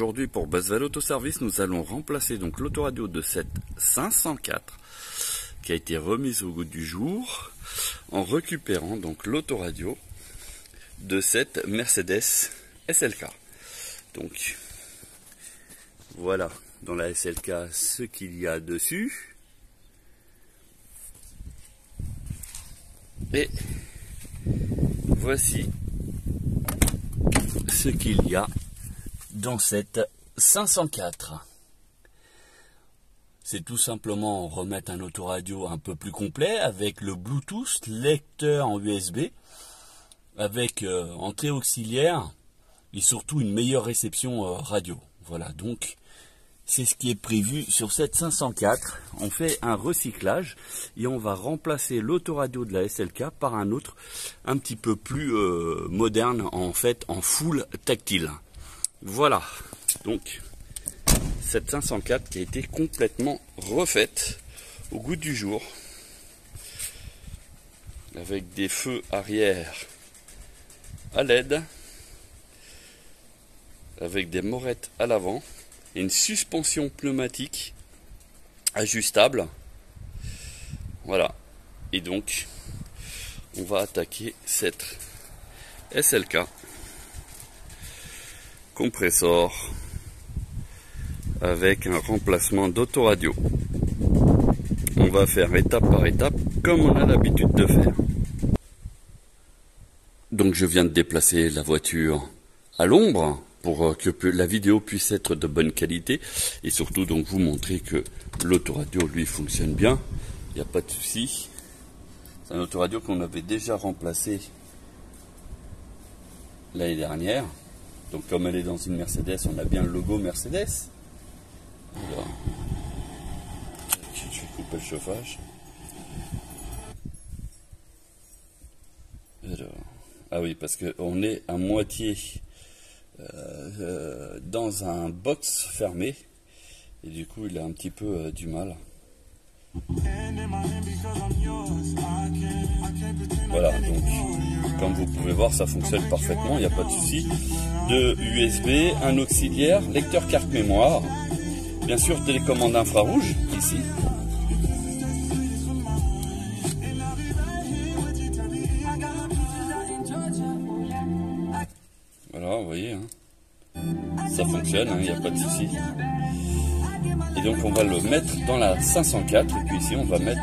aujourd'hui pour Buzzwell Autoservice, nous allons remplacer donc l'autoradio de cette 504 qui a été remise au goût du jour en récupérant donc l'autoradio de cette Mercedes SLK. Donc voilà dans la SLK ce qu'il y a dessus. Et voici ce qu'il y a dans cette 504. C'est tout simplement remettre un autoradio un peu plus complet avec le Bluetooth, lecteur en USB, avec entrée auxiliaire et surtout une meilleure réception radio. Voilà, donc c'est ce qui est prévu sur cette 504. On fait un recyclage et on va remplacer l'autoradio de la SLK par un autre un petit peu plus moderne, en fait en full tactile. Voilà, donc cette 504 qui a été complètement refaite au goût du jour avec des feux arrière à LED, avec des morettes à l'avant et une suspension pneumatique ajustable. Voilà, et donc on va attaquer cette SLK compressor avec un remplacement d'autoradio. On va faire étape par étape comme on a l'habitude de faire. Donc je viens de déplacer la voiture à l'ombre pour que la vidéo puisse être de bonne qualité et surtout donc vous montrer que l'autoradio lui fonctionne bien, il n'y a pas de souci. C'est un autoradio qu'on avait déjà remplacé l'année dernière. Donc comme elle est dans une Mercedes, on a bien le logo Mercedes. Alors, je vais couper le chauffage. Alors, ah oui, parce qu'on est à moitié dans un box fermé et du coup il a un petit peu du mal. Voilà, donc comme vous pouvez voir ça fonctionne parfaitement, il n'y a pas de souci. De USB, un auxiliaire, lecteur carte mémoire, bien sûr télécommande infrarouge ici. Voilà, vous voyez, hein. Ça fonctionne, il n'y a pas de souci. Et donc on va le mettre dans la 504 et puis ici on va mettre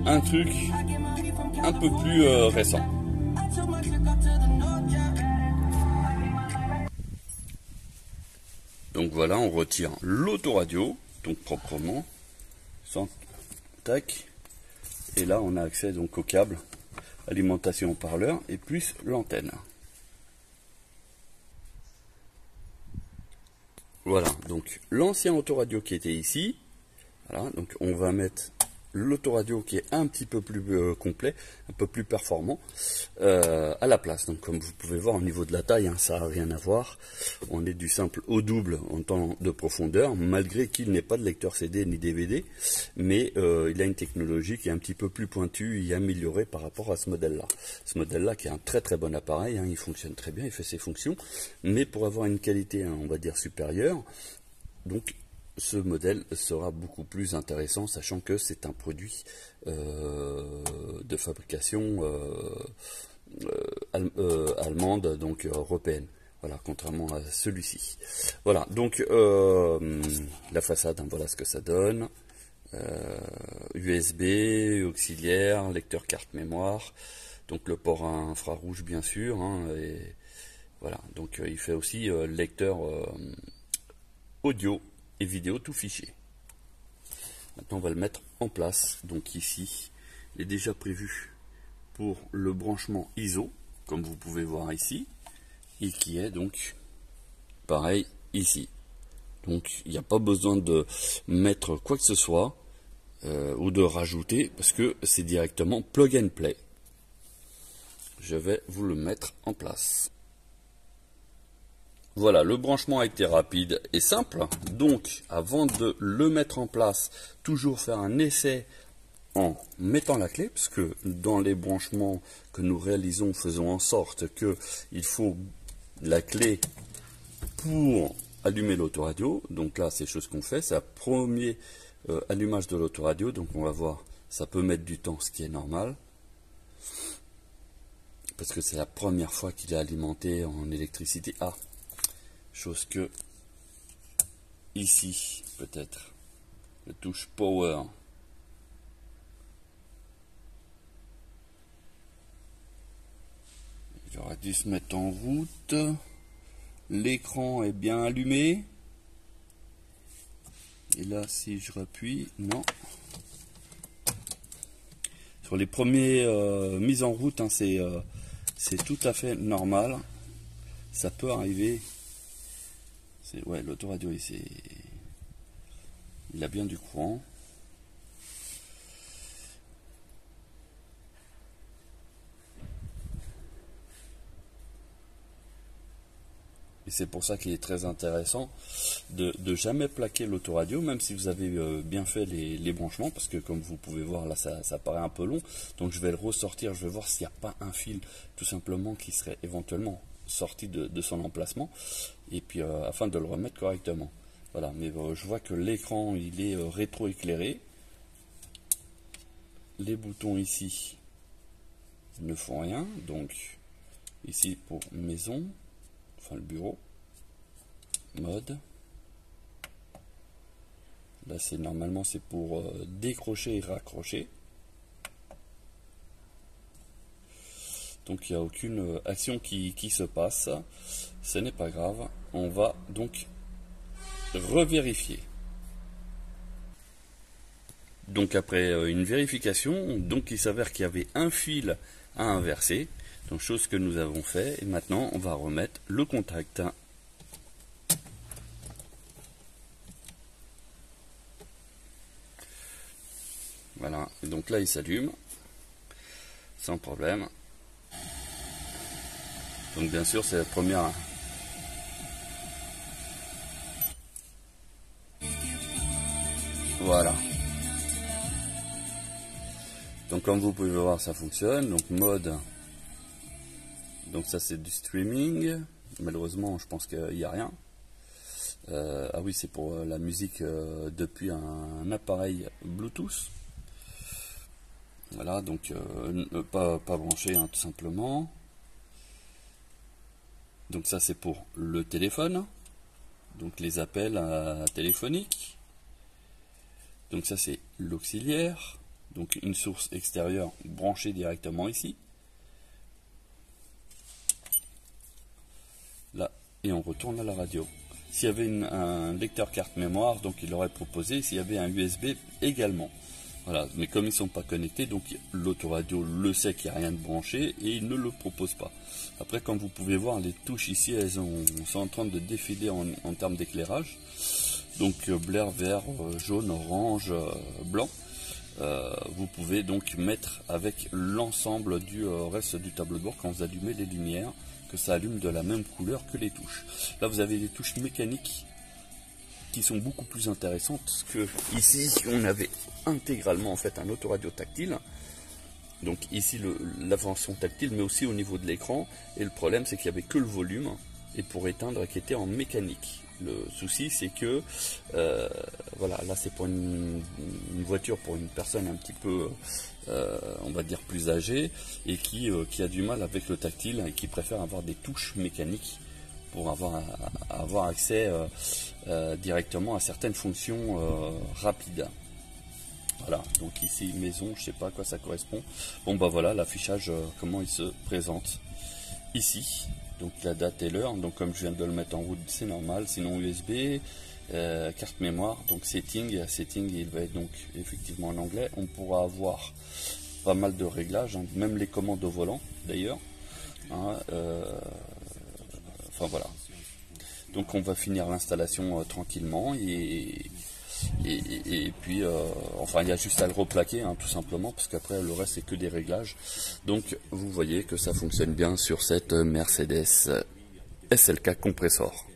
un truc un peu plus récent. Donc voilà, on retire l'autoradio, donc proprement, sans tac, et là on a accès donc au câble, alimentation haut-parleur et plus l'antenne. Voilà, donc l'ancien autoradio qui était ici, voilà, donc on va mettre l'autoradio qui est un petit peu plus complet, un peu plus performant à la place. Donc comme vous pouvez voir au niveau de la taille, hein, ça n'a rien à voir. On est du simple au double en temps de profondeur, malgré qu'il n'ait pas de lecteur CD ni DVD, mais il a une technologie qui est un petit peu plus pointue et améliorée par rapport à ce modèle-là. Ce modèle-là qui est un très très bon appareil, hein, il fonctionne très bien, il fait ses fonctions, mais pour avoir une qualité, hein, on va dire supérieure, donc ce modèle sera beaucoup plus intéressant, sachant que c'est un produit de fabrication allemande, donc européenne. Voilà, contrairement à celui-ci. Voilà, donc la façade, hein, voilà ce que ça donne. USB, auxiliaire, lecteur carte mémoire, donc le port infrarouge bien sûr, hein, et voilà, donc il fait aussi lecteur audio et vidéo tout fichier. Maintenant on va le mettre en place. Donc ici il est déjà prévu pour le branchement ISO comme vous pouvez voir ici, et qui est donc pareil ici. Donc il n'y a pas besoin de mettre quoi que ce soit ou de rajouter, parce que c'est directement plug and play. Je vais vous le mettre en place. Voilà, le branchement a été rapide et simple. Donc, avant de le mettre en place, toujours faire un essai en mettant la clé, parce que dans les branchements que nous réalisons, faisons en sorte qu'il faut la clé pour allumer l'autoradio. Donc là, c'est chose qu'on fait, c'est le premier allumage de l'autoradio. Donc on va voir, ça peut mettre du temps, ce qui est normal. Parce que c'est la première fois qu'il est alimenté en électricité. Ah, chose que ici, peut-être, le touche Power. Il aurait dû se mettre en route. L'écran est bien allumé. Et là, si je rappuie, non. Sur les premiers mises en route, hein, c'est tout à fait normal. Ça peut arriver. Ouais, l'autoradio, il a bien du courant. Et c'est pour ça qu'il est très intéressant de jamais plaquer l'autoradio, même si vous avez bien fait les branchements, parce que comme vous pouvez voir là, ça paraît un peu long. Donc je vais le ressortir, je vais voir s'il n'y a pas un fil tout simplement qui serait éventuellement sorti de son emplacement, et puis afin de le remettre correctement. Voilà, mais je vois que l'écran il est rétro-éclairé. Les boutons ici ne font rien, donc ici pour maison, enfin le bureau, mode. Là c'est normalement c'est pour décrocher et raccrocher. Donc il n'y a aucune action qui se passe. Ce n'est pas grave. On va donc revérifier. Donc après une vérification, donc il s'avère qu'il y avait un fil à inverser. Donc chose que nous avons fait. Et maintenant on va remettre le contact. Voilà. Et donc là il s'allume sans problème. Donc bien sûr c'est la première. Voilà. Donc comme vous pouvez voir ça fonctionne. Donc mode. Donc ça c'est du streaming. Malheureusement je pense qu'il n'y a rien. Ah oui, c'est pour la musique depuis un appareil Bluetooth. Voilà, donc pas branché hein, tout simplement. Donc ça c'est pour le téléphone. Donc les appels téléphoniques. Donc ça c'est l'auxiliaire. Donc une source extérieure branchée directement ici. Là, et on retourne à la radio. S'il y avait un lecteur carte mémoire, donc il aurait proposé, s'il y avait un USB également. Voilà, mais comme ils ne sont pas connectés, donc l'autoradio le sait qu'il n'y a rien de branché et il ne le propose pas. Après, comme vous pouvez voir, les touches ici, elles sont en train de défiler en termes d'éclairage. Donc bleu, vert, jaune, orange, blanc. Vous pouvez donc mettre avec l'ensemble du reste du tableau de bord quand vous allumez les lumières, que ça allume de la même couleur que les touches. Là vous avez des touches mécaniques qui sont beaucoup plus intéressantes que ici on avait intégralement en fait un autoradio tactile. Donc ici la fonction tactile mais aussi au niveau de l'écran, et le problème c'est qu'il n'y avait que le volume et pour éteindre qui était en mécanique. Le souci c'est que voilà, là c'est pour une voiture, pour une personne un petit peu on va dire plus âgée et qui a du mal avec le tactile et qui préfère avoir des touches mécaniques pour avoir accès directement à certaines fonctions rapides. Voilà, donc ici maison, je sais pas à quoi ça correspond. Bon bah voilà l'affichage, comment il se présente ici. Donc la date et l'heure, donc comme je viens de le mettre en route, c'est normal, sinon USB, carte mémoire, donc setting, il va être donc effectivement en anglais. On pourra avoir pas mal de réglages, hein, même les commandes au volant d'ailleurs. Hein, enfin voilà. Donc on va finir l'installation tranquillement et puis enfin il y a juste à le replaquer hein, tout simplement, parce qu'après le reste c'est que des réglages. Donc vous voyez que ça fonctionne bien sur cette Mercedes SLK Compressor.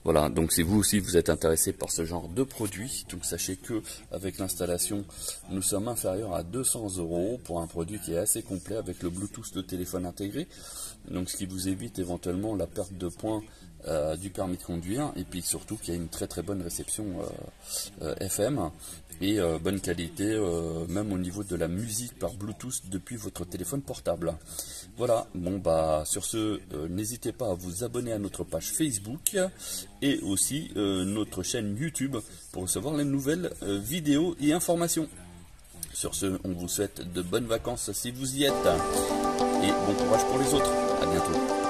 Voilà, donc si vous aussi vous êtes intéressé par ce genre de produit, donc sachez que avec l'installation nous sommes inférieurs à 200 € pour un produit qui est assez complet avec le Bluetooth de téléphone intégré, donc ce qui vous évite éventuellement la perte de points du permis de conduire, et puis surtout qu'il y a une très très bonne réception FM et bonne qualité même au niveau de la musique par Bluetooth depuis votre téléphone portable. Voilà, bon bah sur ce, n'hésitez pas à vous abonner à notre page Facebook et aussi notre chaîne YouTube pour recevoir les nouvelles vidéos et informations. Sur ce, on vous souhaite de bonnes vacances si vous y êtes et bon courage pour les autres. À bientôt.